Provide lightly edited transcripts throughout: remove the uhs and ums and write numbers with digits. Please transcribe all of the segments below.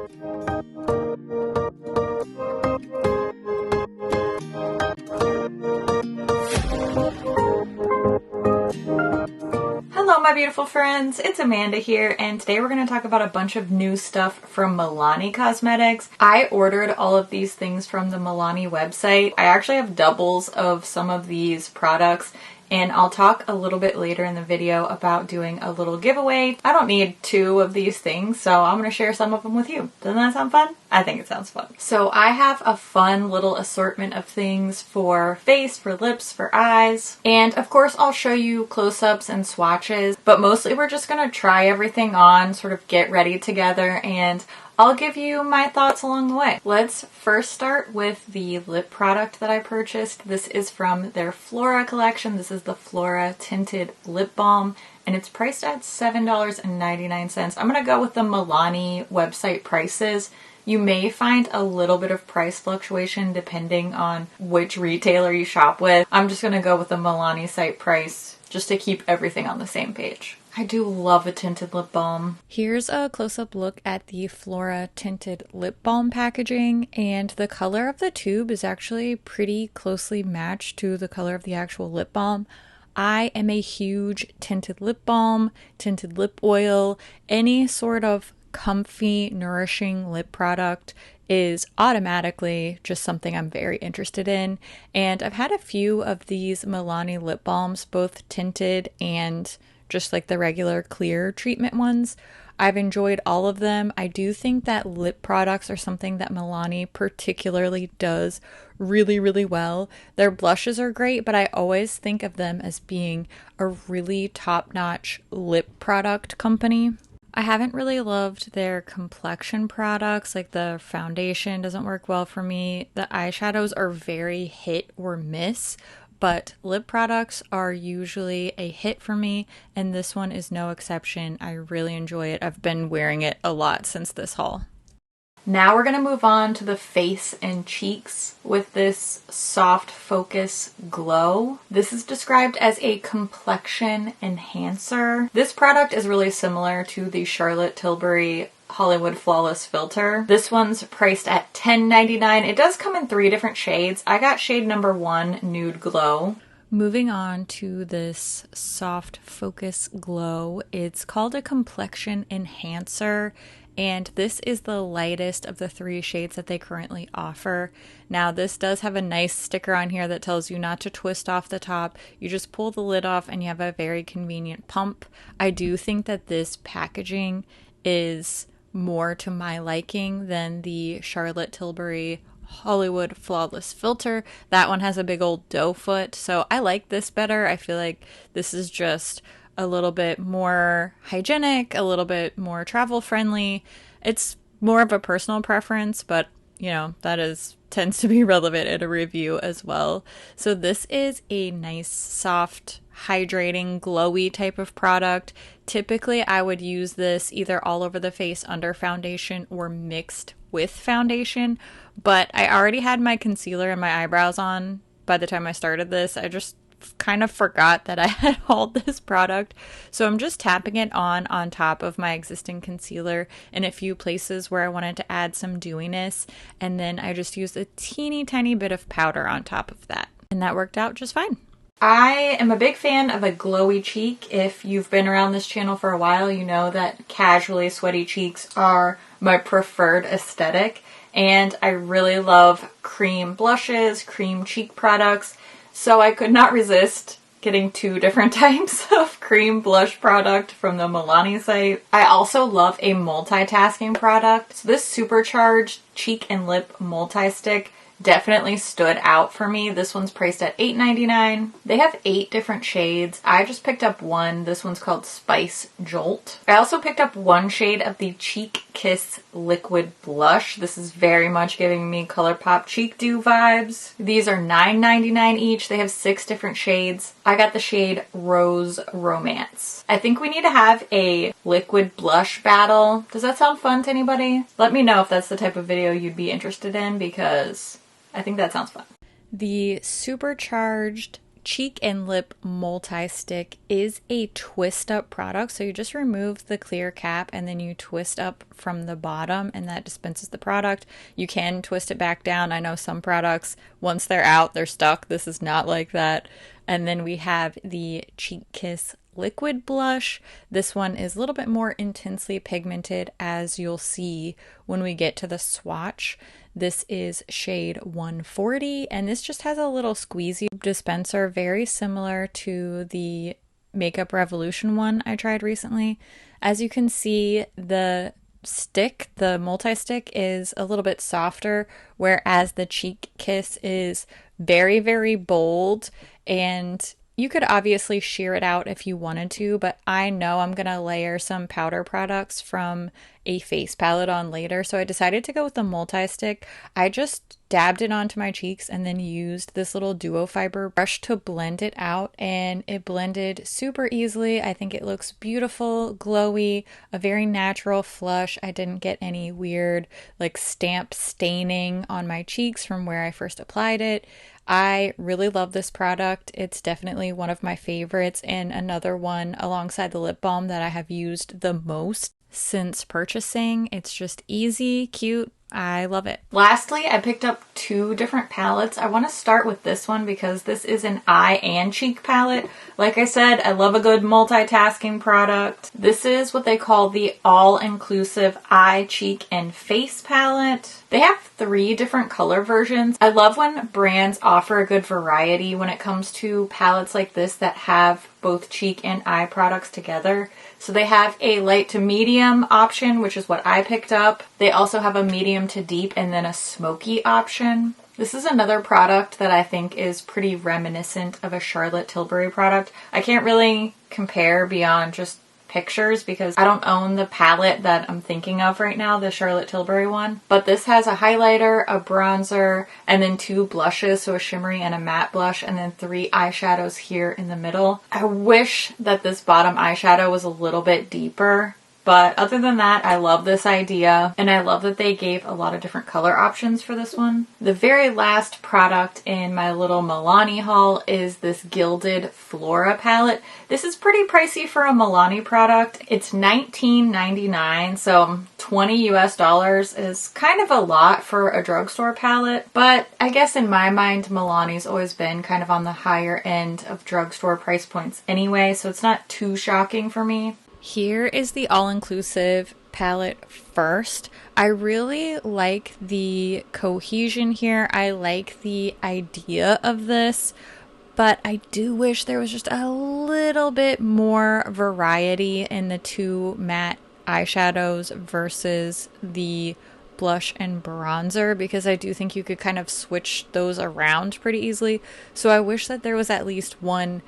Hello my beautiful friends, it's Amanda here, and today we're going to talk about a bunch of new stuff from Milani Cosmetics. I ordered all of these things from the Milani website. I actually have doubles of some of these products, and I'll talk a little bit later in the video about doing a little giveaway. I don't need 2 of these things, so I'm going to share some of them with you. Doesn't that sound fun? I think it sounds fun. So I have a fun little assortment of things for face, for lips, for eyes, and of course I'll show you close-ups and swatches, but mostly we're just going to try everything on, sort of get ready together, and I'll give you my thoughts along the way. Let's first start with the lip product that I purchased. This is from their Flora collection. This is the Flora Tinted Lip Balm, and it's priced at $7.99. I'm gonna go with the Milani website prices. You may find a little bit of price fluctuation depending on which retailer you shop with. I'm just gonna go with the Milani site price just to keep everything on the same page. I do love a tinted lip balm. Here's a close-up look at the Flora Tinted Lip Balm packaging, and the color of the tube is actually pretty closely matched to the color of the actual lip balm. I am a huge tinted lip balm, tinted lip oil, any sort of comfy, nourishing lip product is automatically just something I'm very interested in. And I've had a few of these Milani lip balms, both tinted and just like the regular clear treatment ones. I've enjoyed all of them. I do think that lip products are something that Milani particularly does really, really well. Their blushes are great, but I always think of them as being a really top-notch lip product company. I haven't really loved their complexion products, like the foundation doesn't work well for me. The eyeshadows are very hit or miss, but lip products are usually a hit for me, and this one is no exception. I really enjoy it. I've been wearing it a lot since this haul. Now we're going to move on to the face and cheeks with this Soft Focus Glow. This is described as a complexion enhancer. This product is really similar to the Charlotte Tilbury Hollywood Flawless Filter. This one's priced at $10.99. It does come in 3 different shades. I got shade number 1, Nude Glow. Moving on to this Soft Focus Glow. It's called a complexion enhancer, and this is the lightest of the 3 shades that they currently offer. Now this does have a nice sticker on here that tells you not to twist off the top. You just pull the lid off and you have a very convenient pump. I do think that this packaging is more to my liking than the Charlotte Tilbury Hollywood Flawless Filter. That one has a big old doe foot, so I like this better. I feel like this is just a little bit more hygienic, a little bit more travel friendly. It's more of a personal preference, but you know, that tends to be relevant in a review as well. So this is a nice, soft, hydrating, glowy type of product. Typically, I would use this either all over the face under foundation or mixed with foundation, but I already had my concealer and my eyebrows on by the time I started this. I just kind of forgot that I had hauled this product, so I'm just tapping it on top of my existing concealer in a few places where I wanted to add some dewiness, and then I just used a teeny tiny bit of powder on top of that, and that worked out just fine. I am a big fan of a glowy cheek. If you've been around this channel for a while, you know that casually sweaty cheeks are my preferred aesthetic, and I really love cream blushes, cream cheek products. So I could not resist getting 2 different types of cream blush product from the Milani site. I also love a multitasking product. So this supercharged cheek and lip multi-stick definitely stood out for me. This one's priced at $8.99. They have 8 different shades. I just picked up one. This one's called Spice Jolt. I also picked up 1 shade of the Cheek Kiss Liquid Blush. This is very much giving me ColourPop Cheek Dew vibes. These are $9.99 each. They have 6 different shades. I got the shade Rose Romance. I think we need to have a liquid blush battle. Does that sound fun to anybody? Let me know if that's the type of video you'd be interested in, because I think that sounds fun. The supercharged Cheek and Lip Multi-Stick is a twist up product. So you just remove the clear cap and then you twist up from the bottom and that dispenses the product. You can twist it back down. I know some products, once they're out, they're stuck. This is not like that. And then we have the Cheek Kiss Liquid Blush. This one is a little bit more intensely pigmented, as you'll see when we get to the swatch. This is shade 140, and this just has a little squeezy dispenser, very similar to the Makeup Revolution one I tried recently. As you can see, the stick, the multi-stick, is a little bit softer, whereas the Cheek Kiss is very, very bold, and you could obviously sheer it out if you wanted to, but I know I'm going to layer some powder products from a face palette on later, so I decided to go with the multi-stick. I just dabbed it onto my cheeks and then used this little duo fiber brush to blend it out, and it blended super easily. I think it looks beautiful, glowy, a very natural flush. I didn't get any weird like stamp staining on my cheeks from where I first applied it. I really love this product. It's definitely one of my favorites and another one alongside the lip balm that I have used the most since purchasing. It's just easy, cute. I love it. Lastly, I picked up two different palettes. I want to start with this one because this is an eye and cheek palette. Like I said, I love a good multitasking product. This is what they call the all-inclusive eye, cheek, and face palette. They have 3 different color versions. I love when brands offer a good variety when it comes to palettes like this that have both cheek and eye products together. So they have a light to medium option, which is what I picked up. They also have a medium to deep and then a smoky option. This is another product that I think is pretty reminiscent of a Charlotte Tilbury product. I can't really compare beyond just pictures because I don't own the palette that I'm thinking of right now, the Charlotte Tilbury one. But this has a highlighter, a bronzer, and then 2 blushes, so a shimmery and a matte blush, and then 3 eyeshadows here in the middle. I wish that this bottom eyeshadow was a little bit deeper. But other than that, I love this idea, and I love that they gave a lot of different color options for this one. The very last product in my little Milani haul is this Gilded Flora palette. This is pretty pricey for a Milani product. It's $19.99, so $20 US is kind of a lot for a drugstore palette, but I guess in my mind, Milani's always been kind of on the higher end of drugstore price points anyway, so it's not too shocking for me. Here is the all-inclusive palette first. I really like the cohesion here. I like the idea of this, but I do wish there was just a little bit more variety in the 2 matte eyeshadows versus the blush and bronzer, because I do think you could kind of switch those around pretty easily. So I wish that there was at least one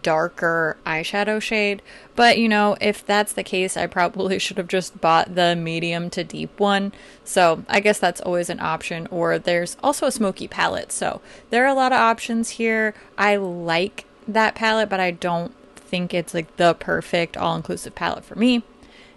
darker eyeshadow shade, but you know, if that's the case, I probably should have just bought the medium to deep one. So I guess that's always an option, or there's also a smoky palette. So there are a lot of options here. I like that palette, but I don't think it's like the perfect all-inclusive palette for me.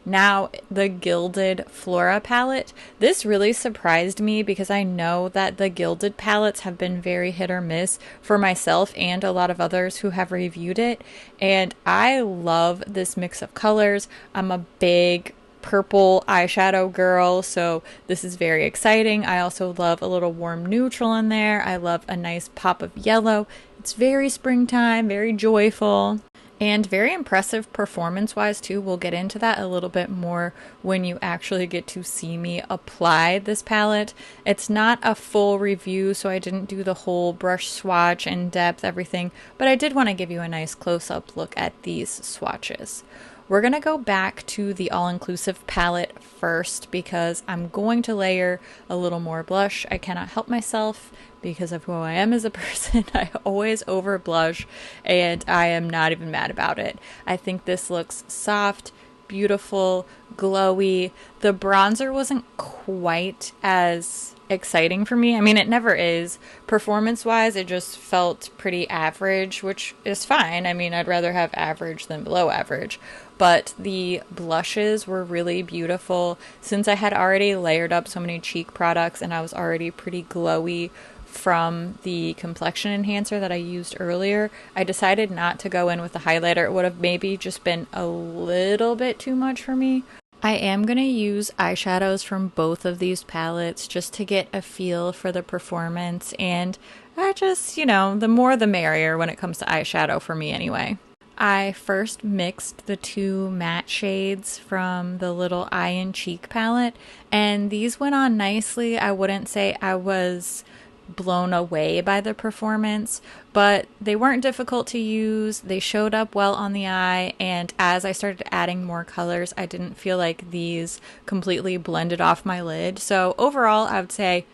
Now, the Gilded Flora palette. This really surprised me because I know that the Gilded palettes have been very hit or miss for myself and a lot of others who have reviewed it. And I love this mix of colors. I'm a big purple eyeshadow girl, so this is very exciting. I also love a little warm neutral in there. I love a nice pop of yellow. It's very springtime, very joyful. And very impressive performance-wise too. We'll get into that a little bit more when you actually get to see me apply this palette. It's not a full review, so I didn't do the whole brush swatch in depth, everything, but I did want to give you a nice close-up look at these swatches. We're going to go back to the all-inclusive palette first because I'm going to layer a little more blush. I cannot help myself because of who I am as a person. I always over blush and I am not even mad about it. I think this looks soft, beautiful, glowy. The bronzer wasn't quite as exciting for me. I mean, it never is. Performance-wise, it just felt pretty average, which is fine. I mean, I'd rather have average than below average. But the blushes were really beautiful. Since I had already layered up so many cheek products and I was already pretty glowy from the complexion enhancer that I used earlier. I decided not to go in with the highlighter. It would have maybe just been a little bit too much for me. I am going to use eyeshadows from both of these palettes just to get a feel for the performance, and I just, the more the merrier when it comes to eyeshadow for me anyway. I first mixed the two matte shades from the little Eye and Cheek palette, and these went on nicely. I wouldn't say I was blown away by the performance, but they weren't difficult to use. They showed up well on the eye, and as I started adding more colors, I didn't feel like these completely blended off my lid. So overall, I would say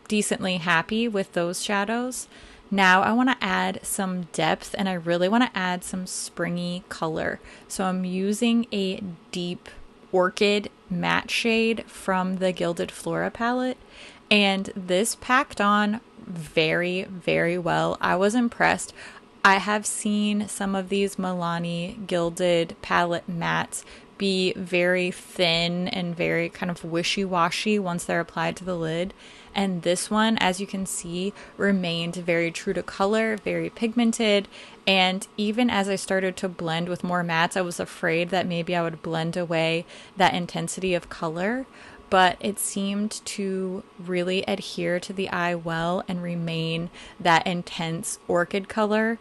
decently happy with those shadows. Now I want to add some depth, and I really want to add some springy color. So I'm using a deep orchid matte shade from the Gilded Flora palette, and this packed on very, very well. I was impressed. I have seen some of these Milani Gilded palette mattes be very thin and very kind of wishy-washy once they're applied to the lid. And this one, as you can see, remained very true to color, very pigmented. And even as I started to blend with more mattes, I was afraid that maybe I would blend away that intensity of color. But it seemed to really adhere to the eye well and remain that intense orchid color.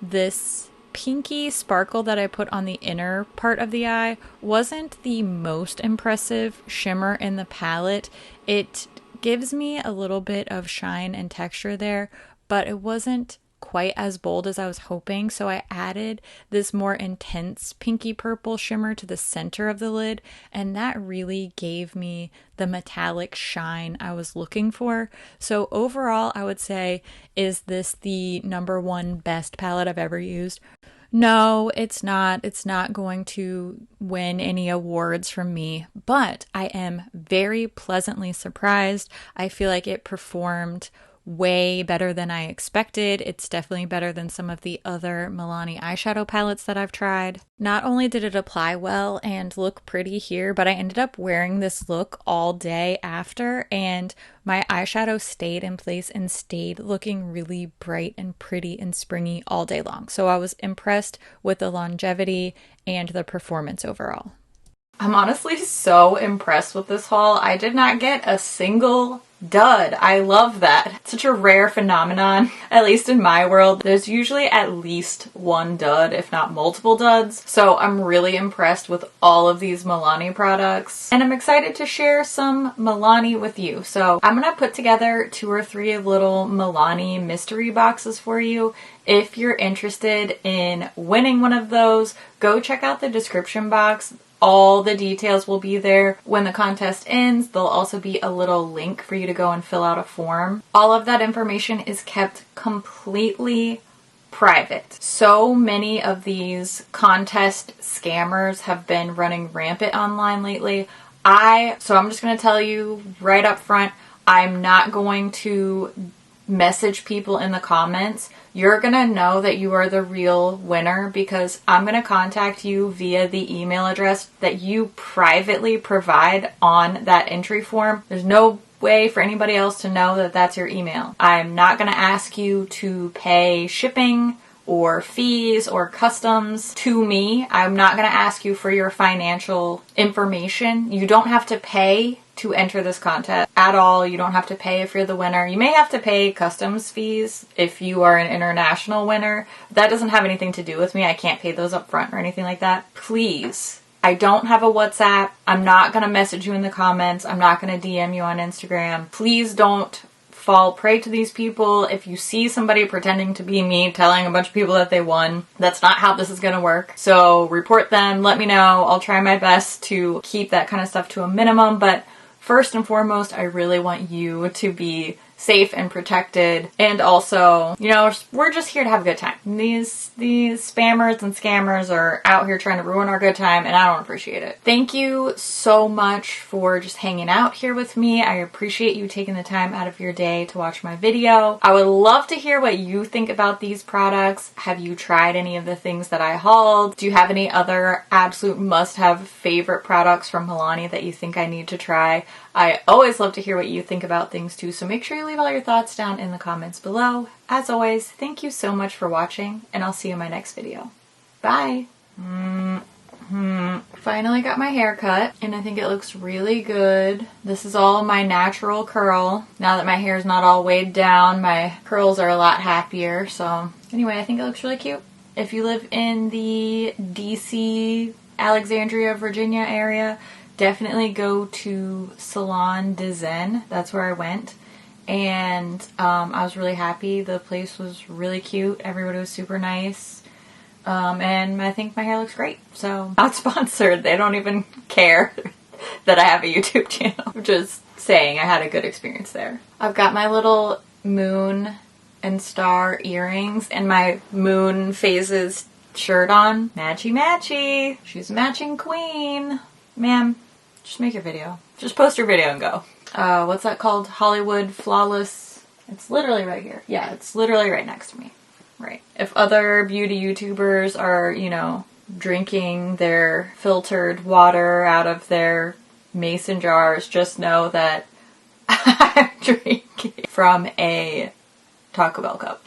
This pinky sparkle that I put on the inner part of the eye wasn't the most impressive shimmer in the palette. It gives me a little bit of shine and texture there, but it wasn't quite as bold as I was hoping, so I added this more intense pinky purple shimmer to the center of the lid, and that really gave me the metallic shine I was looking for. So overall, I would say, is this the #1 best palette I've ever used? No, it's not. It's not going to win any awards from me, but I am very pleasantly surprised. I feel like it performed way better than I expected. It's definitely better than some of the other Milani eyeshadow palettes that I've tried. Not only did it apply well and look pretty here, but I ended up wearing this look all day after, and my eyeshadow stayed in place and stayed looking really bright and pretty and springy all day long. So I was impressed with the longevity and the performance overall. I'm honestly so impressed with this haul. I did not get a single dud. I love that. It's such a rare phenomenon, at least in my world. There's usually at least one dud, if not multiple duds. So I'm really impressed with all of these Milani products, and I'm excited to share some Milani with you. So I'm gonna put together 2 or 3 little Milani mystery boxes for you. If you're interested in winning one of those, go check out the description box. All the details will be there. When the contest ends, there'll also be a little link for you to go and fill out a form. All of that information is kept completely private. So many of these contest scammers have been running rampant online lately. So I'm just going to tell you right up front, I'm not going to message people in the comments. You're gonna know that you are the real winner because I'm gonna contact you via the email address that you privately provide on that entry form. There's no way for anybody else to know that that's your email. I'm not gonna ask you to pay shipping or fees or customs to me. I'm not gonna ask you for your financial information. You don't have to pay to enter this contest at all. You don't have to pay if you're the winner. You may have to pay customs fees if you are an international winner. That doesn't have anything to do with me. I can't pay those up front or anything like that. Please. I don't have a WhatsApp. I'm not going to message you in the comments. I'm not going to DM you on Instagram. Please don't fall prey to these people. If you see somebody pretending to be me telling a bunch of people that they won, that's not how this is going to work. So report them. Let me know. I'll try my best to keep that kind of stuff to a minimum, but first and foremost, I really want you to be safe and protected. And also, we're just here to have a good time. These spammers and scammers are out here trying to ruin our good time, and I don't appreciate it. Thank you so much for just hanging out here with me. I appreciate you taking the time out of your day to watch my video. I would love to hear what you think about these products. Have you tried any of the things that I hauled? Do you have any other absolute must-have favorite products from Milani that you think I need to try? I always love to hear what you think about things too, so make sure you leave all your thoughts down in the comments below. As always, thank you so much for watching, and I'll see you in my next video. Bye! Finally got my hair cut, and I think it looks really good. This is all my natural curl. Now that my hair is not all weighed down, my curls are a lot happier. So anyway, I think it looks really cute. If you live in the DC, Alexandria, Virginia area, definitely go to Salon de Zen. That's where I went. And I was really happy. The place was really cute. Everybody was super nice. And I think my hair looks great. So, not sponsored. They don't even care that I have a YouTube channel. I'm just saying I had a good experience there. I've got my little moon and star earrings and my moon phases shirt on. Matchy matchy. She's a matching queen. Ma'am, just make your video. Just post your video and go. What's that called? Hollywood Flawless. It's literally right here. Yeah, it's literally right next to me. Right. If other beauty YouTubers are, you know, drinking their filtered water out of their mason jars, just know that I'm drinking from a Taco Bell cup.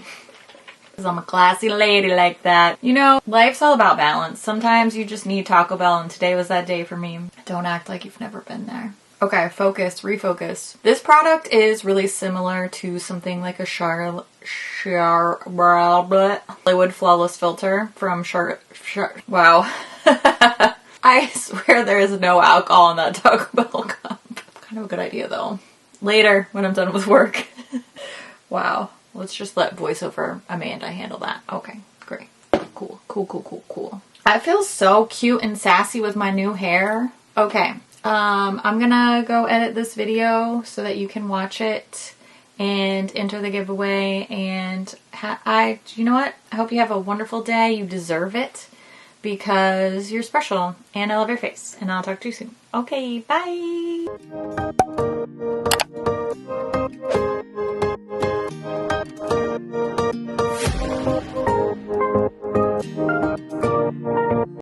Because I'm a classy lady like that. You know, life's all about balance. Sometimes you just need Taco Bell, and today was that day for me. Don't act like you've never been there. Okay, focus, refocus. This product is really similar to something like a Hollywood Flawless Filter from wow. I swear there is no alcohol in that Taco Bell cup. Kind of a good idea though. Later, when I'm done with work. Wow. Let's just let voiceover Amanda handle that. Okay, great. Cool, cool, cool, cool, cool. I feel so cute and sassy with my new hair. Okay. I'm gonna go edit this video so that you can watch it and enter the giveaway, and you know what? I hope you have a wonderful day. You deserve it because you're special and I love your face, and I'll talk to you soon. Okay, bye!